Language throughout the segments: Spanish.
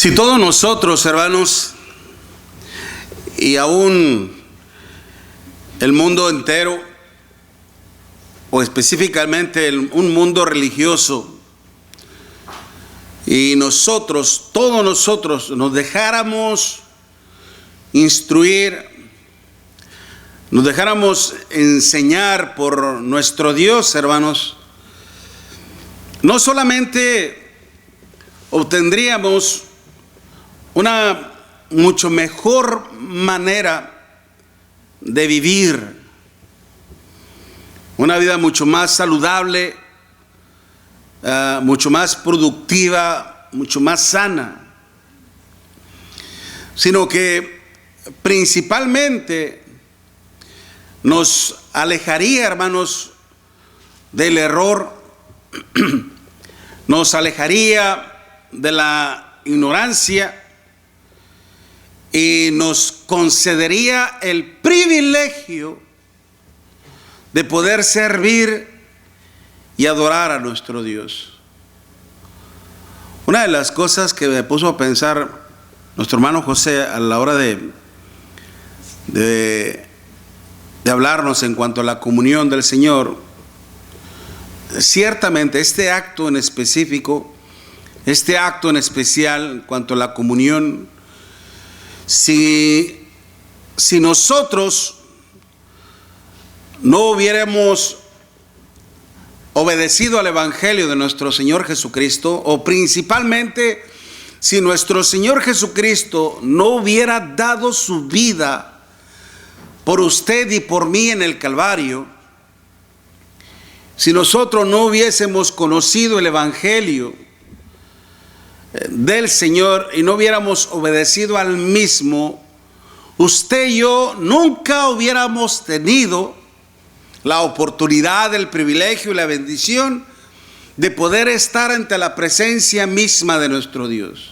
Si todos nosotros, hermanos, y aún el mundo entero, o específicamente un mundo religioso, y nosotros, todos nosotros, nos dejáramos instruir, nos dejáramos enseñar por nuestro Dios, hermanos, no solamente obtendríamos una mucho mejor manera de vivir, una vida mucho más saludable, mucho más productiva, mucho más sana, sino que principalmente nos alejaría, hermanos, del error, nos alejaría de la ignorancia y nos concedería el privilegio de poder servir y adorar a nuestro Dios. Una de las cosas que me puso a pensar nuestro hermano José a la hora de hablarnos en cuanto a la comunión del Señor, ciertamente este acto en específico, este acto en especial en cuanto a la comunión, si nosotros no hubiéramos obedecido al Evangelio de nuestro Señor Jesucristo, o principalmente si nuestro Señor Jesucristo no hubiera dado su vida por usted y por mí en el Calvario, si nosotros no hubiésemos conocido el Evangelio del Señor y no hubiéramos obedecido al mismo, usted y yo nunca hubiéramos tenido la oportunidad, el privilegio y la bendición de poder estar ante la presencia misma de nuestro Dios.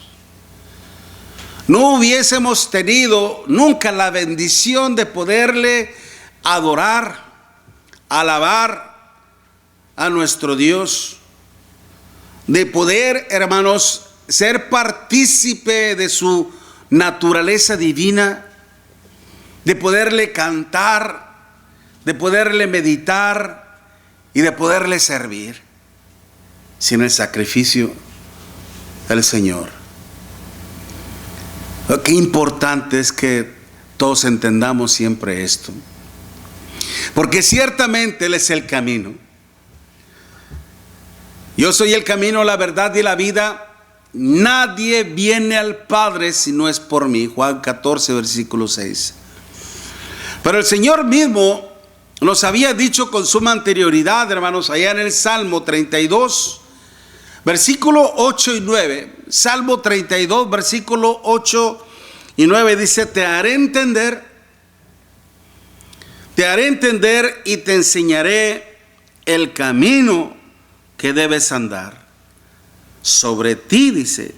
No hubiésemos tenido nunca la bendición de poderle adorar, alabar a nuestro Dios, de poder, hermanos, ser partícipe de su naturaleza divina, de poderle cantar, de poderle meditar y de poderle servir sin el sacrificio del Señor. Qué importante es que todos entendamos siempre esto, porque ciertamente Él es el camino. Yo soy el camino, la verdad y la vida. Nadie viene al Padre si no es por mí. Juan 14, versículo 6. Pero el Señor mismo nos había dicho con suma anterioridad, hermanos, allá en el Salmo 32, versículo 8 y 9. Salmo 32, versículo 8 y 9 dice: te haré entender y te enseñaré el camino que debes andar. Sobre ti, dice,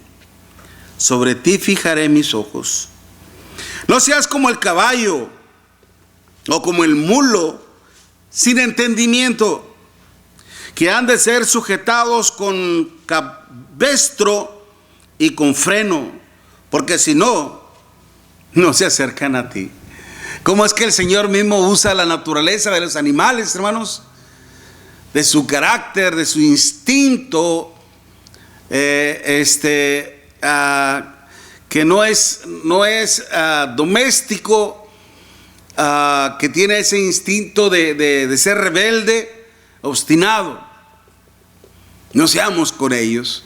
sobre ti fijaré mis ojos. No seas como el caballo o como el mulo sin entendimiento, que han de ser sujetados con cabestro y con freno, porque si no, no se acercan a ti. ¿Cómo es que el Señor mismo usa la naturaleza de los animales, hermanos? De su carácter, de su instinto, que no es doméstico, que tiene ese instinto de ser rebelde, obstinado. No seamos con ellos.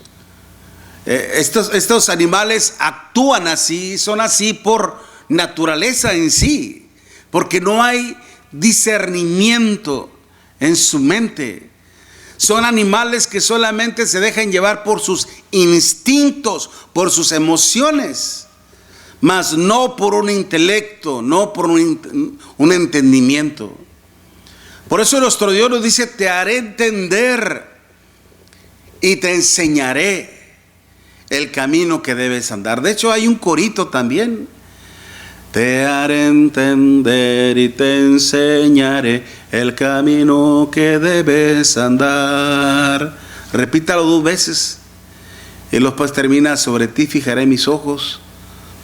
Estos animales actúan así, son así por naturaleza en sí, porque no hay discernimiento en su mente. Son animales que solamente se dejan llevar por sus instintos, por sus emociones, mas no por un intelecto, no por un entendimiento. Por eso nuestro Dios nos dice: te haré entender y te enseñaré el camino que debes andar. De hecho, hay un corito también: te haré entender y te enseñaré el camino que debes andar. Repítalo 2 veces. Y luego pues termina: sobre ti fijaré mis ojos,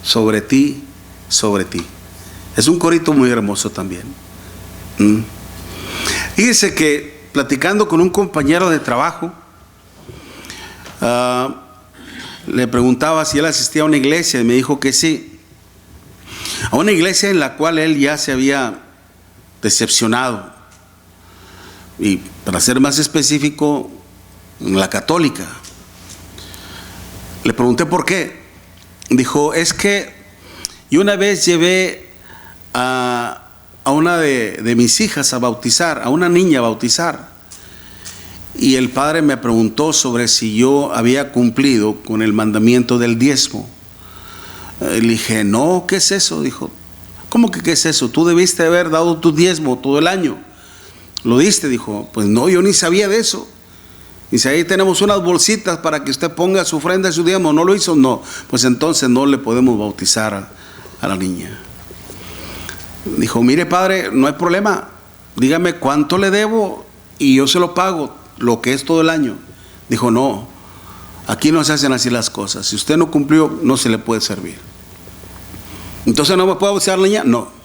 sobre ti, sobre ti. Es un corito muy hermoso también. Fíjese que platicando con un compañero de trabajo, le preguntaba si él asistía a una iglesia y me dijo que sí. A una iglesia en la cual él ya se había decepcionado. Y para ser más específico, la católica. Le pregunté por qué. Dijo: es que yo una vez llevé a una de mis hijas a bautizar, a una niña a bautizar, y el padre me preguntó sobre si yo había cumplido con el mandamiento del diezmo. Le dije: no, ¿qué es eso? Dijo: ¿cómo que qué es eso? Tú debiste haber dado tu diezmo todo el año. ¿Lo diste? Dijo: pues no, yo ni sabía de eso. Dice: ahí tenemos unas bolsitas para que usted ponga su ofrenda y su diezmo. ¿No lo hizo? No. Pues entonces no le podemos bautizar a la niña. Dijo: mire, padre, no hay problema, dígame cuánto le debo y yo se lo pago, lo que es todo el año. Dijo: no, aquí no se hacen así las cosas. Si usted no cumplió, no se le puede servir. Entonces, ¿no me puede bautizar la niña? No.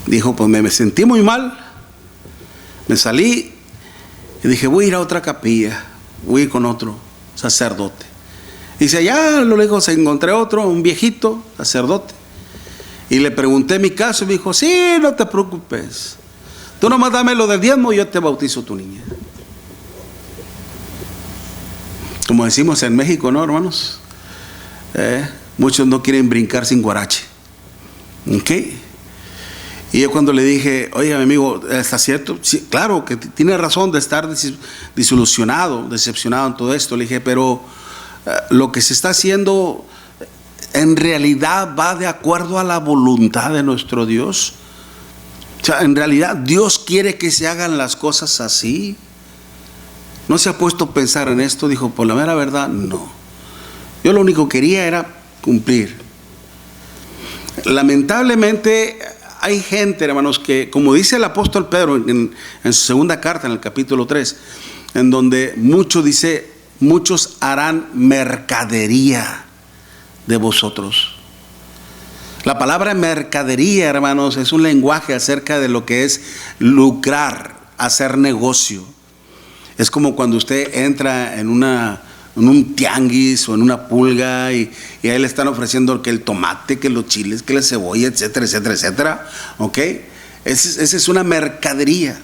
Dijo: pues me sentí muy mal, me salí y dije: voy a ir a otra capilla, voy a ir con otro sacerdote. Dice: allá a lo lejos encontré otro, un viejito sacerdote, y le pregunté mi caso y me dijo: sí, no te preocupes, tú nomás dame lo del diezmo y yo te bautizo tu niña. Como decimos en México, ¿no, hermanos? Muchos no quieren brincar sin guarache. ¿Ok? Y yo cuando le dije: oye, mi amigo, ¿está cierto? Sí, claro que tiene razón de estar desilusionado, decepcionado en todo esto. Le dije: pero lo que se está haciendo en realidad va de acuerdo a la voluntad de nuestro Dios. O sea, en realidad Dios quiere que se hagan las cosas así. ¿No se ha puesto a pensar en esto? Dijo: por la mera verdad, no. Yo lo único que quería era cumplir. Lamentablemente hay gente, hermanos, que, como dice el apóstol Pedro en su segunda carta, en el capítulo 3, en donde dice: muchos harán mercadería de vosotros. La palabra mercadería, hermanos, es un lenguaje acerca de lo que es lucrar, hacer negocio. Es como cuando usted entra en un tianguis o en una pulga y ahí le están ofreciendo que el tomate, que los chiles, que la cebolla, etcétera, etcétera, etcétera. ¿Ok? Esa es una mercadería.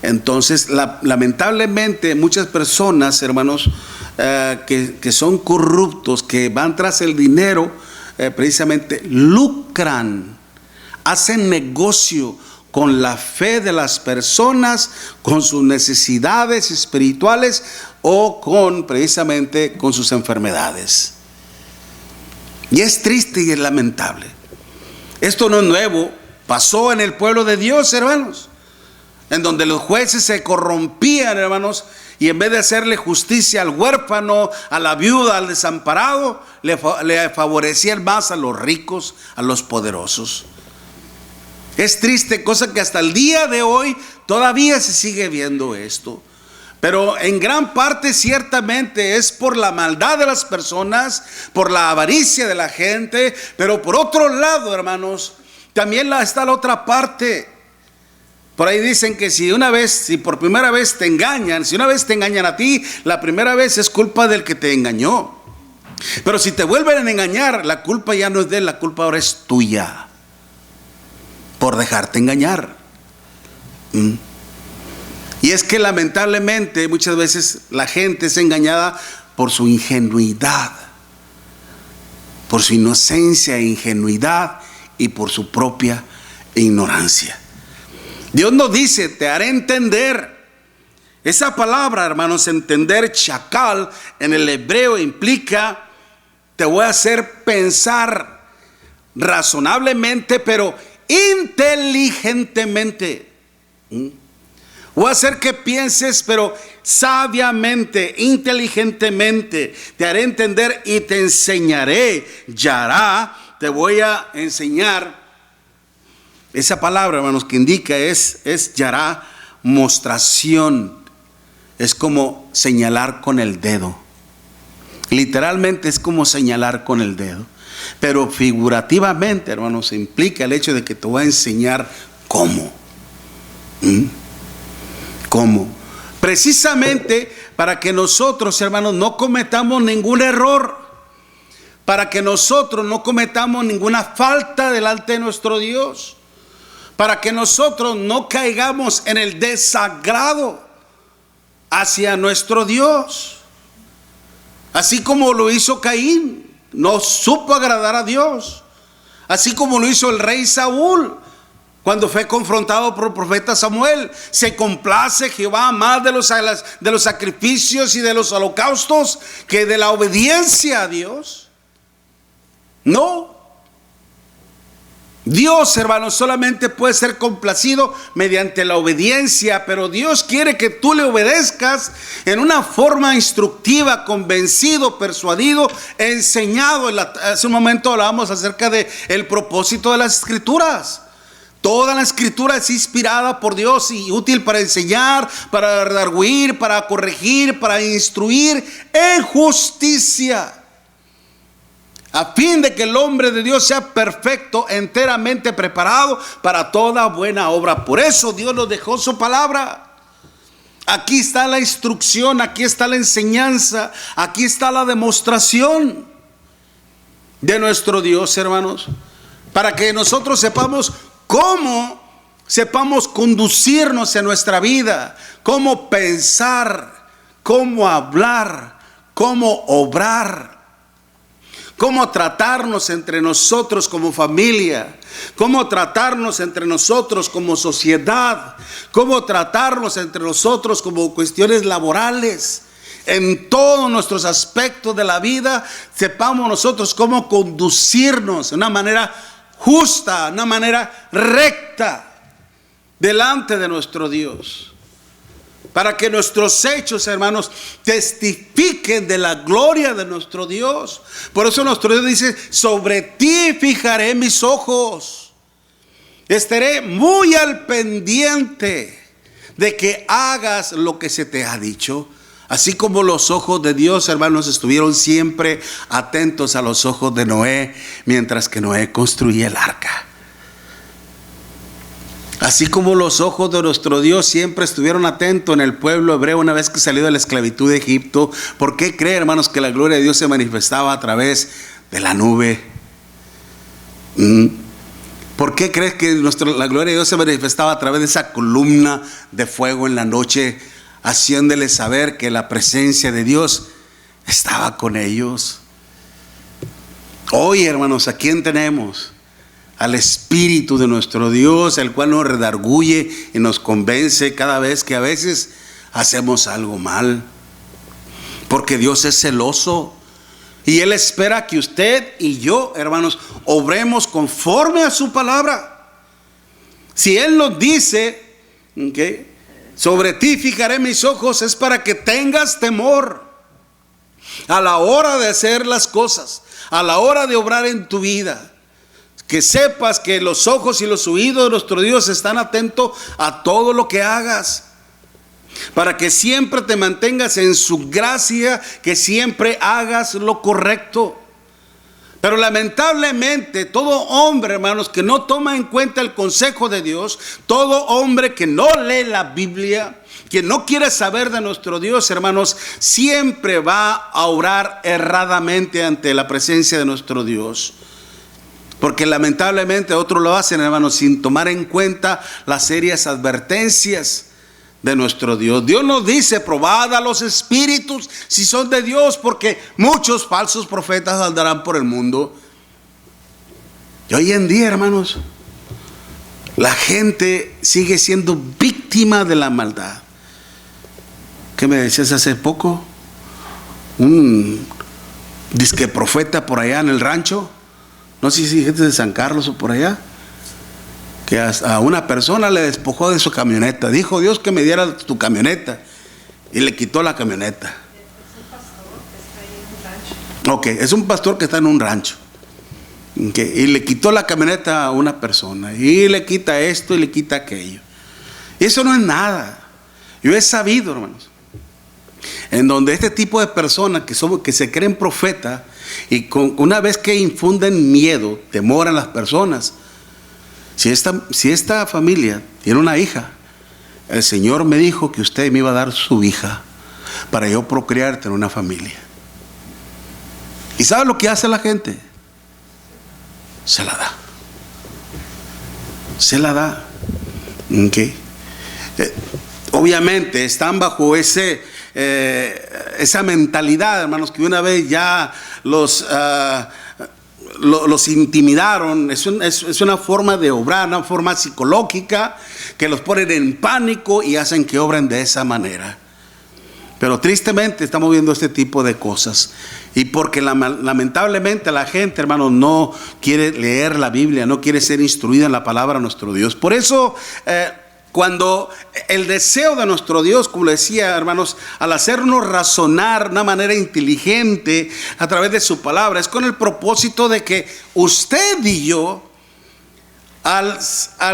Entonces, lamentablemente, muchas personas, hermanos, que son corruptos, que van tras el dinero, precisamente lucran, hacen negocio con la fe de las personas, con sus necesidades espirituales o precisamente con sus enfermedades. Y es triste y es lamentable. Esto no es nuevo, pasó en el pueblo de Dios, hermanos, en donde los jueces se corrompían, hermanos, y en vez de hacerle justicia al huérfano, a la viuda, al desamparado, le favorecían más a los ricos, a los poderosos. Es triste, cosa que hasta el día de hoy todavía se sigue viendo esto. Pero en gran parte ciertamente es por la maldad de las personas, por la avaricia de la gente. Pero por otro lado, hermanos, también está la otra parte. Por ahí dicen que si por primera vez te engañan, si una vez te engañan a ti, la primera vez es culpa del que te engañó. Pero si te vuelven a engañar, la culpa ya no es de él, la culpa ahora es tuya, por dejarte engañar. Y es que lamentablemente muchas veces la gente es engañada por su ingenuidad, por su inocencia e ingenuidad y por su propia ignorancia. Dios nos dice: te haré entender. Esa palabra, hermanos, entender, shakal, en el hebreo implica: te voy a hacer pensar razonablemente, pero inteligentemente. Voy a hacer que pienses, pero sabiamente, inteligentemente. Te haré entender y te enseñaré. Yará, te voy a enseñar. Esa palabra, hermanos, que indica es yará, mostración. es como señalar con el dedo. Literalmente es como señalar con el dedo. Pero figurativamente, hermanos, implica el hecho de que te voy a enseñar cómo. ¿Cómo? Precisamente para que nosotros, hermanos, no cometamos ningún error. Para que nosotros no cometamos ninguna falta delante de nuestro Dios. Para que nosotros no caigamos en el desagrado hacia nuestro Dios. Así como lo hizo Caín, no supo agradar a Dios. Así como lo hizo el rey Saúl cuando fue confrontado por el profeta Samuel. ¿Se complace Jehová más de los sacrificios y de los holocaustos que de la obediencia a Dios? No. Dios, hermanos, solamente puede ser complacido mediante la obediencia, pero Dios quiere que tú le obedezcas en una forma instructiva, convencido, persuadido, enseñado. Hace un momento hablábamos acerca del propósito de las Escrituras. Toda la Escritura es inspirada por Dios y útil para enseñar, para redarguir, para corregir, para instruir en justicia, a fin de que el hombre de Dios sea perfecto, enteramente preparado para toda buena obra. Por eso Dios nos dejó su palabra. Aquí está la instrucción, aquí está la enseñanza, aquí está la demostración de nuestro Dios, hermanos, para que nosotros sepamos conducirnos en nuestra vida, cómo pensar, cómo hablar, cómo obrar, cómo tratarnos entre nosotros como familia, cómo tratarnos entre nosotros como sociedad, cómo tratarnos entre nosotros como cuestiones laborales. En todos nuestros aspectos de la vida, sepamos nosotros cómo conducirnos de una manera justa, una manera recta delante de nuestro Dios. Para que nuestros hechos, hermanos, testifiquen de la gloria de nuestro Dios. Por eso nuestro Dios dice: sobre ti fijaré mis ojos. Estaré muy al pendiente de que hagas lo que se te ha dicho. Así como los ojos de Dios, hermanos, estuvieron siempre atentos a los ojos de Noé mientras que Noé construía el arca. Así como los ojos de nuestro Dios siempre estuvieron atentos en el pueblo hebreo una vez que salió de la esclavitud de Egipto. ¿Por qué cree, hermanos, que la gloria de Dios se manifestaba a través de la nube? ¿Por qué crees que la gloria de Dios se manifestaba a través de esa columna de fuego en la noche, haciéndoles saber que la presencia de Dios estaba con ellos? Hoy, hermanos, ¿a quién tenemos? Al Espíritu de nuestro Dios, el cual nos redarguye y nos convence cada vez que a veces hacemos algo mal. Porque Dios es celoso y Él espera que usted y yo, hermanos, obremos conforme a su palabra. Si Él nos dice, sobre ti fijaré mis ojos, es para que tengas temor a la hora de hacer las cosas, a la hora de obrar en tu vida. Que sepas que los ojos y los oídos de nuestro Dios están atentos a todo lo que hagas, para que siempre te mantengas en su gracia, que siempre hagas lo correcto. Pero lamentablemente todo hombre, hermanos, que no toma en cuenta el consejo de Dios, todo hombre que no lee la Biblia, que no quiere saber de nuestro Dios, hermanos, siempre va a orar erradamente ante la presencia de nuestro Dios. Porque lamentablemente otros lo hacen, hermanos, sin tomar en cuenta las serias advertencias de nuestro Dios. Dios nos dice: probad a los espíritus si son de Dios, porque muchos falsos profetas andarán por el mundo. Y hoy en día, hermanos, la gente sigue siendo víctima de la maldad. ¿Qué me decías hace poco? Un disque profeta por allá en el rancho. No sé si gente de San Carlos o por allá, que a una persona le despojó de su camioneta. Dijo Dios que me diera tu camioneta, y le quitó la camioneta. Es un pastor que está en un rancho. Y le quitó la camioneta a una persona, y le quita esto y le quita aquello. Y eso no es nada. Yo he sabido, hermanos, en donde este tipo de personas que se creen profetas y una vez que infunden miedo, temor a las personas, si esta familia tiene una hija, el Señor me dijo que usted me iba a dar su hija para yo procrear, tener una familia. ¿Y sabe lo que hace la gente? Se la da. Se la da. ¿Okay? Obviamente están bajo esa mentalidad, hermanos, que una vez ya los intimidaron. Es una forma de obrar, una forma psicológica que los ponen en pánico y hacen que obren de esa manera. Pero tristemente estamos viendo este tipo de cosas. Y porque lamentablemente la gente, hermanos, no quiere leer la Biblia, no quiere ser instruida en la palabra de nuestro Dios. Por eso, cuando el deseo de nuestro Dios, como le decía, hermanos, al hacernos razonar de una manera inteligente a través de su palabra, es con el propósito de que usted y yo, al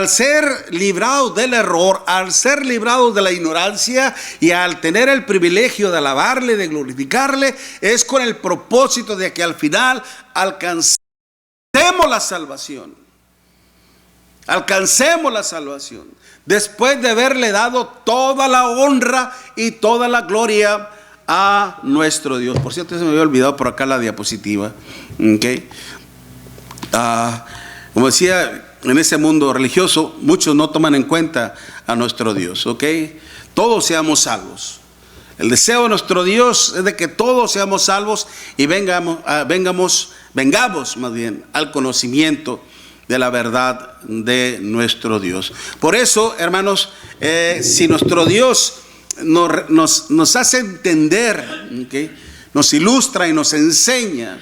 ser librados del error, al ser librados de la ignorancia y al tener el privilegio de alabarle, de glorificarle, es con el propósito de que al final alcancemos la salvación. Alcancemos la salvación después de haberle dado toda la honra y toda la gloria a nuestro Dios. Por cierto, se me había olvidado por acá la diapositiva. Okay. Como decía, en ese mundo religioso muchos no toman en cuenta a nuestro Dios. Okay. Todos seamos salvos. El deseo de nuestro Dios es de que todos seamos salvos y vengamos más bien al conocimiento de la verdad de nuestro Dios. Por eso, hermanos, si nuestro Dios nos hace entender, ¿okay?, nos ilustra y nos enseña,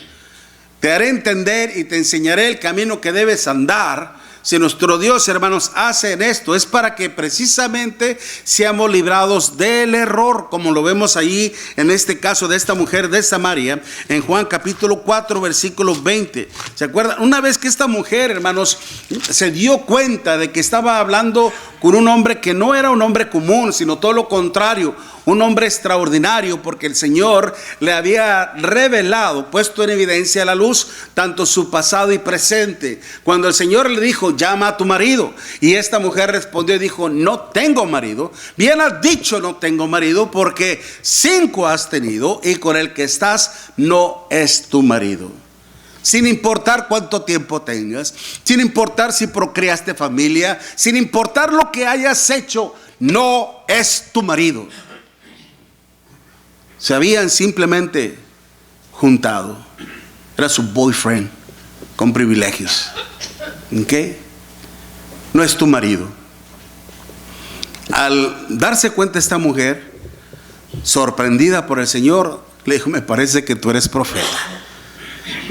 te haré entender y te enseñaré el camino que debes andar. Si nuestro Dios, hermanos, hace en esto, es para que precisamente seamos librados del error, como lo vemos ahí en este caso de esta mujer de Samaria, en Juan capítulo 4, versículo 20. ¿Se acuerdan? Una vez que esta mujer, hermanos, se dio cuenta de que estaba hablando con un hombre que no era un hombre común, sino todo lo contrario, un hombre extraordinario, porque el Señor le había revelado, puesto en evidencia a la luz, tanto su pasado y presente. Cuando el Señor le dijo, llama a tu marido, y esta mujer respondió y dijo, no tengo marido. Bien has dicho, no tengo marido, porque 5 has tenido y con el que estás no es tu marido. Sin importar cuánto tiempo tengas, sin importar si procreaste familia, sin importar lo que hayas hecho, no es tu marido. Se habían simplemente juntado. Era su boyfriend con privilegios. ¿Okay? No es tu marido. Al darse cuenta esta mujer, sorprendida por el Señor, le dijo, me parece que tú eres profeta.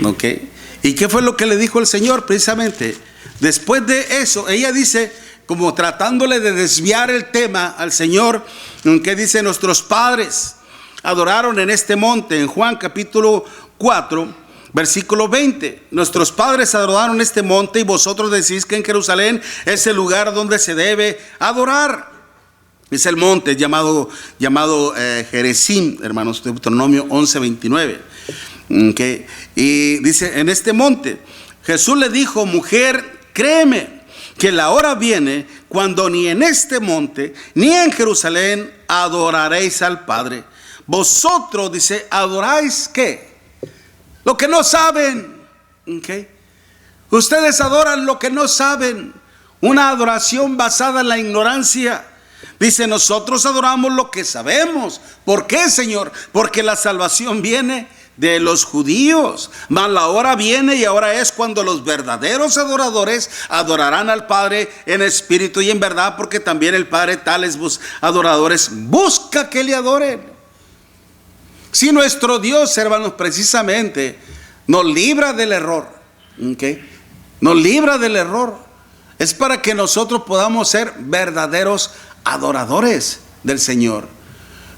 ¿Okay? ¿Y qué fue lo que le dijo el Señor? Precisamente después de eso, ella dice, como tratándole de desviar el tema al Señor, que dice, nuestros padres adoraron en este monte, en Juan capítulo 4, versículo 20. Nuestros padres adoraron en este monte y vosotros decís que en Jerusalén es el lugar donde se debe adorar. Es el monte llamado Gerizim, hermanos, Deuteronomio 11:29. Okay. Y dice, en este monte, Jesús le dijo, mujer, créeme que la hora viene cuando ni en este monte ni en Jerusalén adoraréis al Padre. Vosotros, dice, adoráis ¿qué? Lo que no saben. Okay. Ustedes adoran lo que no saben. Una adoración basada en la ignorancia. Dice, nosotros adoramos lo que sabemos. ¿Por qué, Señor? Porque la salvación viene de los judíos, mas la hora viene y ahora es cuando los verdaderos adoradores adorarán al Padre en espíritu y en verdad, porque también el Padre tales adoradores busca que le adoren. Si nuestro Dios, hermanos, precisamente nos libra del error, ¿okay? Nos libra del error, es para que nosotros podamos ser verdaderos adoradores del Señor.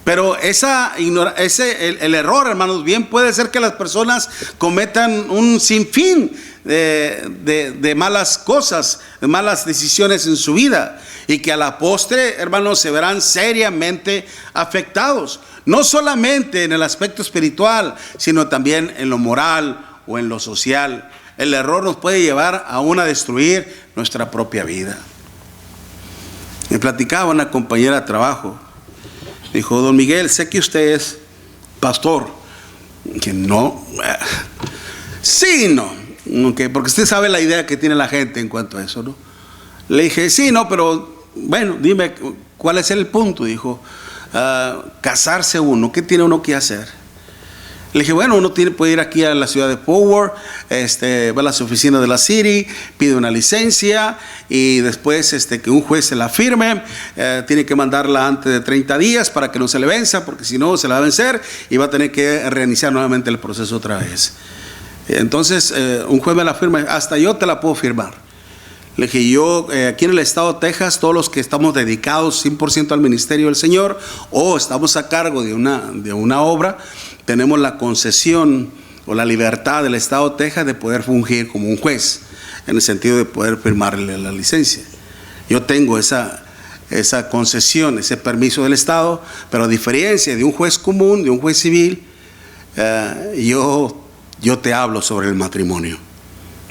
Pero el error, hermanos, bien puede ser que las personas cometan un sinfín de malas cosas, de malas decisiones en su vida, y que a la postre, hermanos, se verán seriamente afectados. no solamente en el aspecto espiritual, sino también en lo moral o en lo social. El error nos puede llevar aún a destruir nuestra propia vida. Me platicaba una compañera de trabajo. Dijo: don Miguel, sé que usted es pastor. Que no. Sí, no. Okay, porque usted sabe la idea que tiene la gente en cuanto a eso, ¿no? Le dije: sí, no, pero bueno, dime cuál es el punto. Dijo: casarse uno, ¿qué tiene uno que hacer? Le dije: bueno, uno puede ir aquí a la ciudad de Power, va a las oficinas de la City, pide una licencia y después que un juez se la firme. Tiene que mandarla antes de 30 días para que no se le venza, porque si no se la va a vencer y va a tener que reiniciar nuevamente el proceso otra vez. Entonces un juez me la firma, hasta yo te la puedo firmar. Le dije: yo aquí en el estado de Texas, todos los que estamos dedicados 100% al ministerio del Señor o estamos a cargo de una obra, tenemos la concesión o la libertad del estado de Texas de poder fungir como un juez, en el sentido de poder firmarle la licencia. Yo tengo esa concesión, ese permiso del estado, pero a diferencia de un juez común, de un juez civil, yo te hablo sobre el matrimonio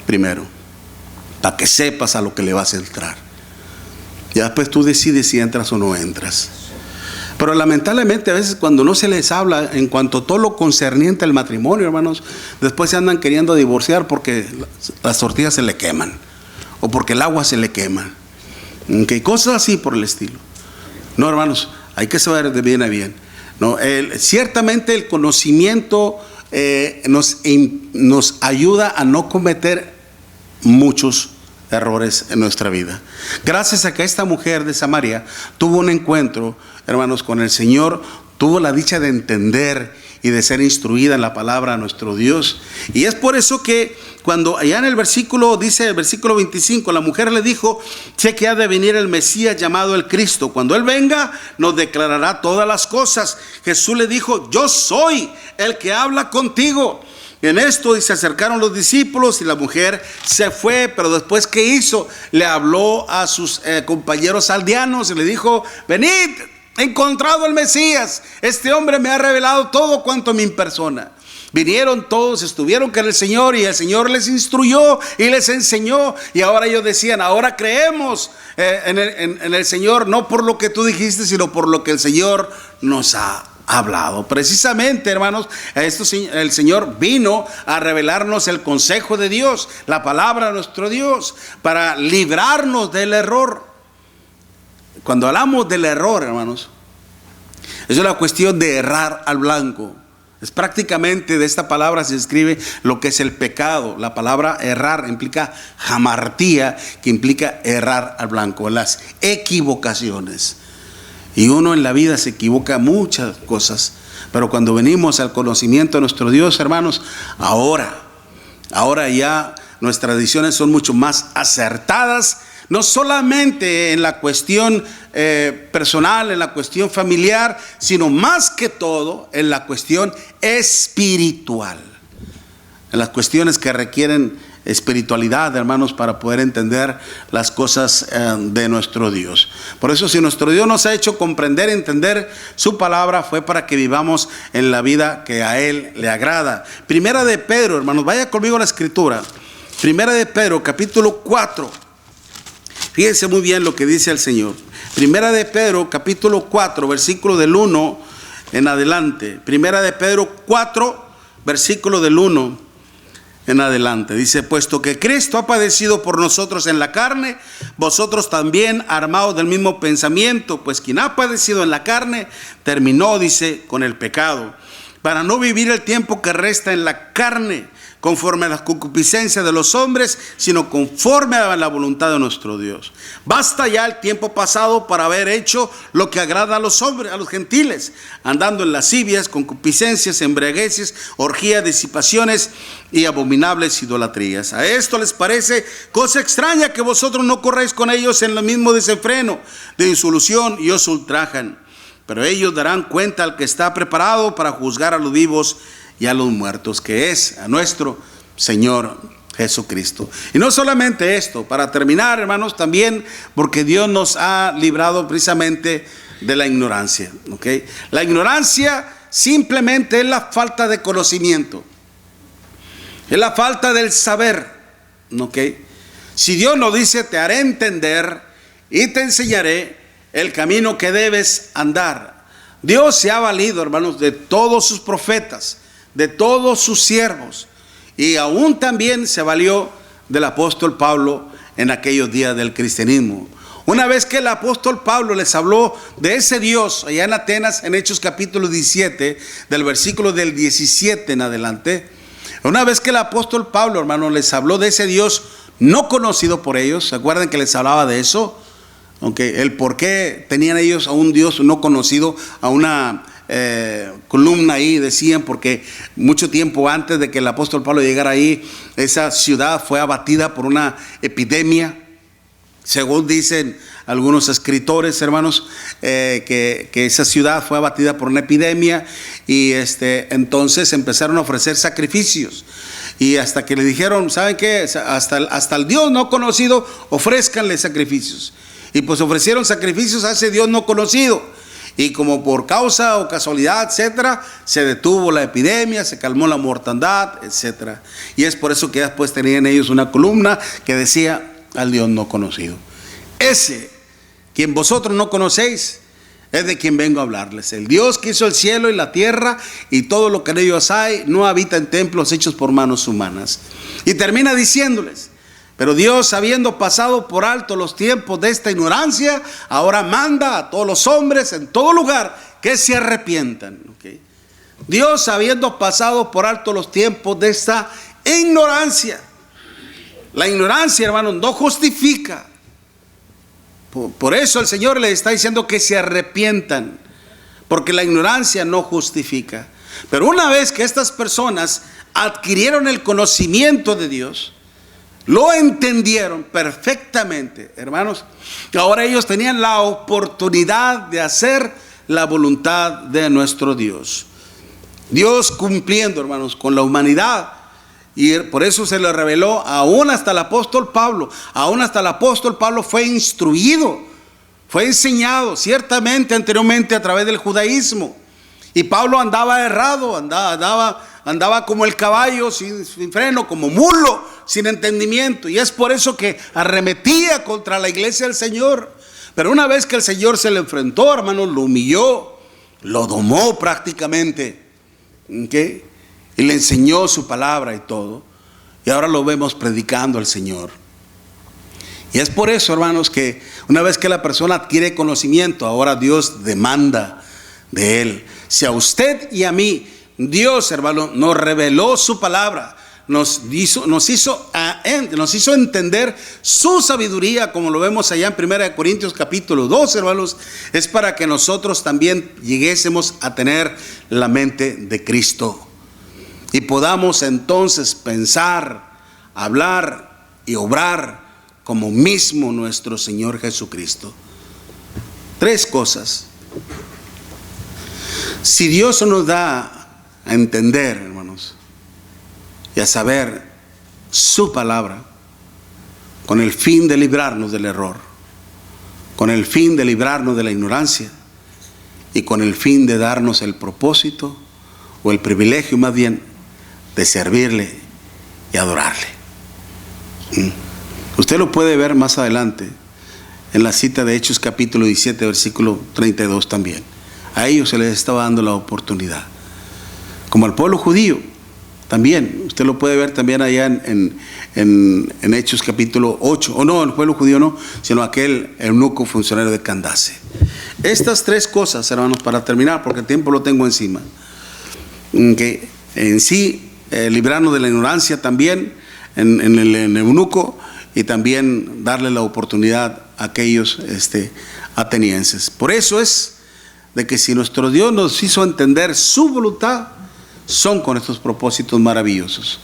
primero, para que sepas a lo que le vas a entrar. Ya después tú decides si entras o no entras. Pero lamentablemente a veces cuando no se les habla en cuanto a todo lo concerniente al matrimonio, hermanos, después se andan queriendo divorciar porque las tortillas se le queman o porque el agua se le quema. Okay, cosas así por el estilo. No, hermanos, hay que saber de bien a bien. No, ciertamente el conocimiento nos ayuda a no cometer muchos errores en nuestra vida. Gracias a que esta mujer de Samaria tuvo un encuentro, hermanos, con el Señor, tuvo la dicha de entender y de ser instruida en la palabra de nuestro Dios. Y es por eso que cuando allá en el versículo, dice el versículo 25, la mujer le dijo: sé que ha de venir el Mesías llamado el Cristo. Cuando Él venga, nos declarará todas las cosas. Jesús le dijo: yo soy el que habla contigo. En esto, y se acercaron los discípulos y la mujer se fue, pero después, ¿qué hizo? Le habló a sus compañeros aldeanos y le dijo: venid, he encontrado al Mesías, este hombre me ha revelado todo cuanto me impersona. Vinieron todos, estuvieron con el Señor y el Señor les instruyó y les enseñó, y ahora ellos decían: ahora creemos en el Señor, no por lo que tú dijiste, sino por lo que el Señor nos ha hablado. Precisamente, hermanos, el Señor vino a revelarnos el consejo de Dios, la palabra de nuestro Dios, para librarnos del error. Cuando hablamos del error, hermanos, es una cuestión de errar al blanco. Es prácticamente, de esta palabra se escribe lo que es el pecado. La palabra errar implica hamartía, que implica errar al blanco, las equivocaciones. Y uno en la vida se equivoca muchas cosas, pero cuando venimos al conocimiento de nuestro Dios, hermanos, ahora ya nuestras decisiones son mucho más acertadas, no solamente en la cuestión personal, en la cuestión familiar, sino más que todo en la cuestión espiritual, en las cuestiones que requieren espiritualidad, hermanos, para poder entender las cosas de nuestro Dios. Por eso, si nuestro Dios nos ha hecho comprender, entender su palabra, fue para que vivamos en la vida que a Él le agrada. Primera de Pedro, hermanos, vaya conmigo a la escritura. Primera de Pedro, capítulo 4. Fíjense muy bien lo que dice el Señor. Primera de Pedro, capítulo 4, versículo del 1 en adelante. Primera de Pedro 4, versículo del 1 en adelante. Dice: puesto que Cristo ha padecido por nosotros en la carne, vosotros también armados del mismo pensamiento, pues quien ha padecido en la carne terminó, dice, con el pecado, para no vivir el tiempo que resta en la carne conforme a las concupiscencias de los hombres, sino conforme a la voluntad de nuestro Dios. Basta ya el tiempo pasado para haber hecho lo que agrada a los hombres, a los gentiles, andando en lascivias, concupiscencias, embriagueces, orgías, disipaciones y abominables idolatrías. A esto les parece cosa extraña que vosotros no corráis con ellos en el mismo desenfreno de disolución y os ultrajan. Pero ellos darán cuenta al que está preparado para juzgar a los vivos y a los muertos, que es a nuestro Señor Jesucristo. Y no solamente esto, para terminar, hermanos, también porque Dios nos ha librado precisamente de la ignorancia. ¿Ok? La ignorancia simplemente es la falta de conocimiento. Es la falta del saber. ¿Ok? Si Dios nos dice, te haré entender y te enseñaré el camino que debes andar. Dios se ha valido, hermanos, de todos sus profetas, de todos sus siervos, y aún también se valió del apóstol Pablo en aquellos días del cristianismo. Una vez que el apóstol Pablo les habló de ese Dios allá en Atenas, en Hechos capítulo 17, del versículo del 17 en adelante, una vez que el apóstol Pablo, hermano, les habló de ese Dios no conocido por ellos, ¿se acuerdan que les hablaba de eso? Aunque el por qué tenían ellos a un Dios no conocido, a una columna ahí, decían, porque mucho tiempo antes de que el apóstol Pablo llegara ahí, esa ciudad fue abatida por una epidemia. Según dicen algunos escritores, hermanos, que esa ciudad fue abatida por una epidemia, y entonces empezaron a ofrecer sacrificios. Y hasta que le dijeron, ¿saben qué? Hasta el Dios no conocido, ofrézcanle sacrificios. Y pues ofrecieron sacrificios a ese Dios no conocido. Y como por causa o casualidad, etcétera, se detuvo la epidemia, se calmó la mortandad, etcétera. Y es por eso que después tenían ellos una columna que decía, al Dios no conocido. Ese, quien vosotros no conocéis, es de quien vengo a hablarles. El Dios que hizo el cielo y la tierra y todo lo que en ellos hay, no habita en templos hechos por manos humanas. Y termina diciéndoles, pero Dios, habiendo pasado por alto los tiempos de esta ignorancia, ahora manda a todos los hombres en todo lugar que se arrepientan. ¿Okay? Dios, habiendo pasado por alto los tiempos de esta ignorancia. La ignorancia, hermanos, no justifica. Por eso el Señor les está diciendo que se arrepientan, porque la ignorancia no justifica. Pero una vez que estas personas adquirieron el conocimiento de Dios, lo entendieron perfectamente, hermanos, ahora ellos tenían la oportunidad de hacer la voluntad de nuestro Dios. Dios cumpliendo, hermanos, con la humanidad. Y por eso se le reveló aún hasta el apóstol Pablo. Aún hasta el apóstol Pablo fue instruido, fue enseñado ciertamente anteriormente a través del judaísmo. Y Pablo andaba errado, andaba como el caballo sin freno, como mulo, sin entendimiento. Y es por eso que arremetía contra la iglesia del Señor. Pero una vez que el Señor se le enfrentó, hermanos, lo humilló, lo domó prácticamente. ¿Okay? Y le enseñó su palabra y todo. Y ahora lo vemos predicando al Señor. Y es por eso, hermanos, que una vez que la persona adquiere conocimiento, ahora Dios demanda de él. Si a usted y a mí, Dios, hermano, nos reveló su palabra, nos hizo entender su sabiduría, como lo vemos allá en 1 Corintios capítulo 2, hermanos, es para que nosotros también lleguésemos a tener la mente de Cristo. Y podamos entonces pensar, hablar y obrar como mismo nuestro Señor Jesucristo. 3 cosas. Si Dios nos da a entender, hermanos, y a saber su palabra, con el fin de librarnos del error, con el fin de librarnos de la ignorancia y con el fin de darnos el propósito o el privilegio más bien de servirle y adorarle. Usted lo puede ver más adelante en la cita de Hechos capítulo 17 versículo 32 también. A ellos se les estaba dando la oportunidad, como al pueblo judío también. Usted lo puede ver también allá en Hechos capítulo 8, o no, el pueblo judío no, sino aquel eunuco funcionario de Candace. Estas 3 cosas, hermanos, para terminar, porque el tiempo lo tengo encima, que en sí librarnos de la ignorancia también en el eunuco, y también darle la oportunidad a aquellos atenienses. Por eso es de que si nuestro Dios nos hizo entender su voluntad, son con estos propósitos maravillosos,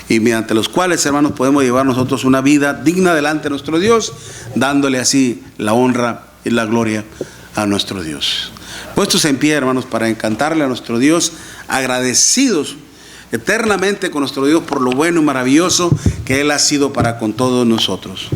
y mediante los cuales, hermanos, podemos llevar nosotros una vida digna delante de nuestro Dios, dándole así la honra y la gloria a nuestro Dios. Puestos en pie, hermanos, para encantarle a nuestro Dios, agradecidos eternamente con nuestro Dios por lo bueno y maravilloso que Él ha sido para con todos nosotros.